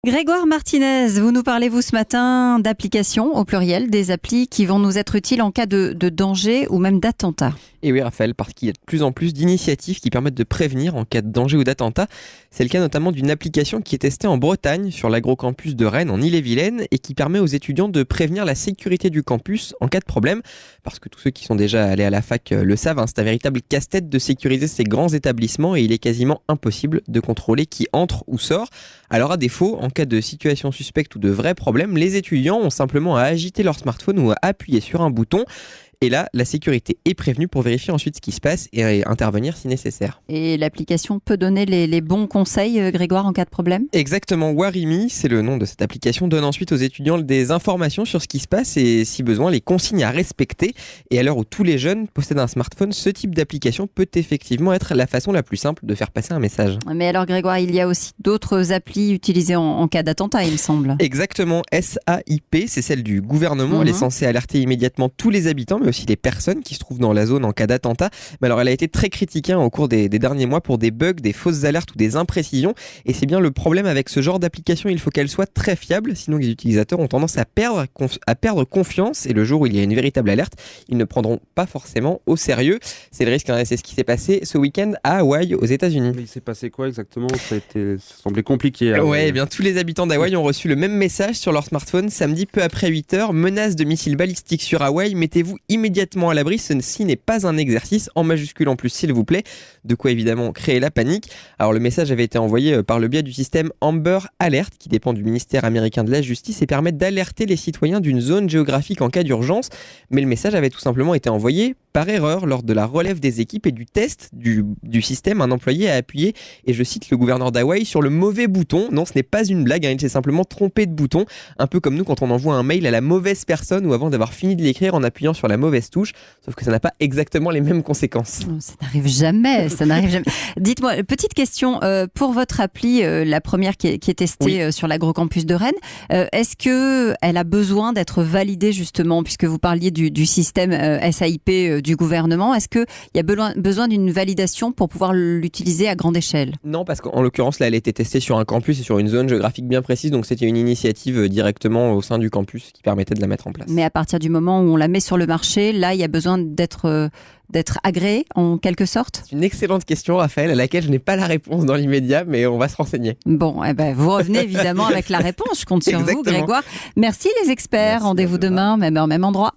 Grégoire Martinez, vous nous parlez, vous, ce matin, d'applications, au pluriel, des applis qui vont nous être utiles en cas de danger ou même d'attentat. Et oui, Raphaël, parce qu'il y a de plus en plus d'initiatives qui permettent de prévenir en cas de danger ou d'attentat. C'est le cas notamment d'une application qui est testée en Bretagne, sur l'agrocampus de Rennes, en Ille-et-Vilaine, et qui permet aux étudiants de prévenir la sécurité du campus en cas de problème. Parce que tous ceux qui sont déjà allés à la fac le savent, c'est un véritable casse-tête de sécuriser ces grands établissements et il est quasiment impossible de contrôler qui entre ou sort. Alors à défaut, en cas de situation suspecte ou de vrais problèmes, les étudiants ont simplement à agiter leur smartphone ou à appuyer sur un bouton. Et là, la sécurité est prévenue pour vérifier ensuite ce qui se passe et intervenir si nécessaire. Et l'application peut donner les bons conseils, Grégoire, en cas de problème ? Exactement, Warimi, c'est le nom de cette application, donne ensuite aux étudiants des informations sur ce qui se passe et si besoin les consignes à respecter. Et à l'heure où tous les jeunes possèdent un smartphone, ce type d'application peut effectivement être la façon la plus simple de faire passer un message. Mais alors, Grégoire, il y a aussi d'autres applis utilisées en cas d'attentat, il me semble. Exactement, SAIP, c'est celle du gouvernement. Elle est censée alerter immédiatement tous les habitants, mais aussi les personnes qui se trouvent dans la zone en cas d'attentat. Mais alors elle a été très critiquée au cours des derniers mois pour des bugs, des fausses alertes ou des imprécisions. Et c'est bien le problème avec ce genre d'application, il faut qu'elle soit très fiable, sinon les utilisateurs ont tendance à perdre confiance et le jour où il y a une véritable alerte, ils ne prendront pas forcément au sérieux. C'est le risque, c'est ce qui s'est passé ce week-end à Hawaï, aux États-Unis. Mais il s'est passé quoi exactement ? Ça semblait compliqué. Ouais, eh bien tous les habitants d'Hawaï ont reçu le même message sur leur smartphone samedi peu après 8h. Menace de missiles balistiques sur Hawaï, mettez-vous immédiatement à l'abri, ceci n'est pas un exercice, en majuscule en plus s'il vous plaît, de quoi évidemment créer la panique. Alors le message avait été envoyé par le biais du système Amber Alert qui dépend du ministère américain de la Justice et permet d'alerter les citoyens d'une zone géographique en cas d'urgence, mais le message avait tout simplement été envoyé par erreur lors de la relève des équipes et du test du système. Un employé a appuyé, et je cite le gouverneur d'Hawaï, sur le mauvais bouton. Non, ce n'est pas une blague, il s'est simplement trompé de bouton, un peu comme nous quand on envoie un mail à la mauvaise personne ou avant d'avoir fini de l'écrire en appuyant sur la mauvaise touche, sauf que ça n'a pas exactement les mêmes conséquences. Ça n'arrive jamais, ça n'arrive jamais. Dites-moi, petite question, pour votre appli, la première qui est testée sur l'agrocampus de Rennes, est-ce qu'elle a besoin d'être validée justement, puisque vous parliez du système SAIP du gouvernement, est-ce qu'il y a besoin d'une validation pour pouvoir l'utiliser à grande échelle ? Non, parce qu'en l'occurrence, là, elle était testée sur un campus et sur une zone géographique bien précise, donc c'était une initiative directement au sein du campus qui permettait de la mettre en place. Mais à partir du moment où on la met sur le marché, là, il y a besoin d'être agréé en quelque sorte ? C'est une excellente question, Raphaël, à laquelle je n'ai pas la réponse dans l'immédiat, mais on va se renseigner. Bon, vous revenez évidemment avec la réponse. Je compte sur vous, Grégoire. Merci les experts. Rendez-vous demain, même heure, même endroit.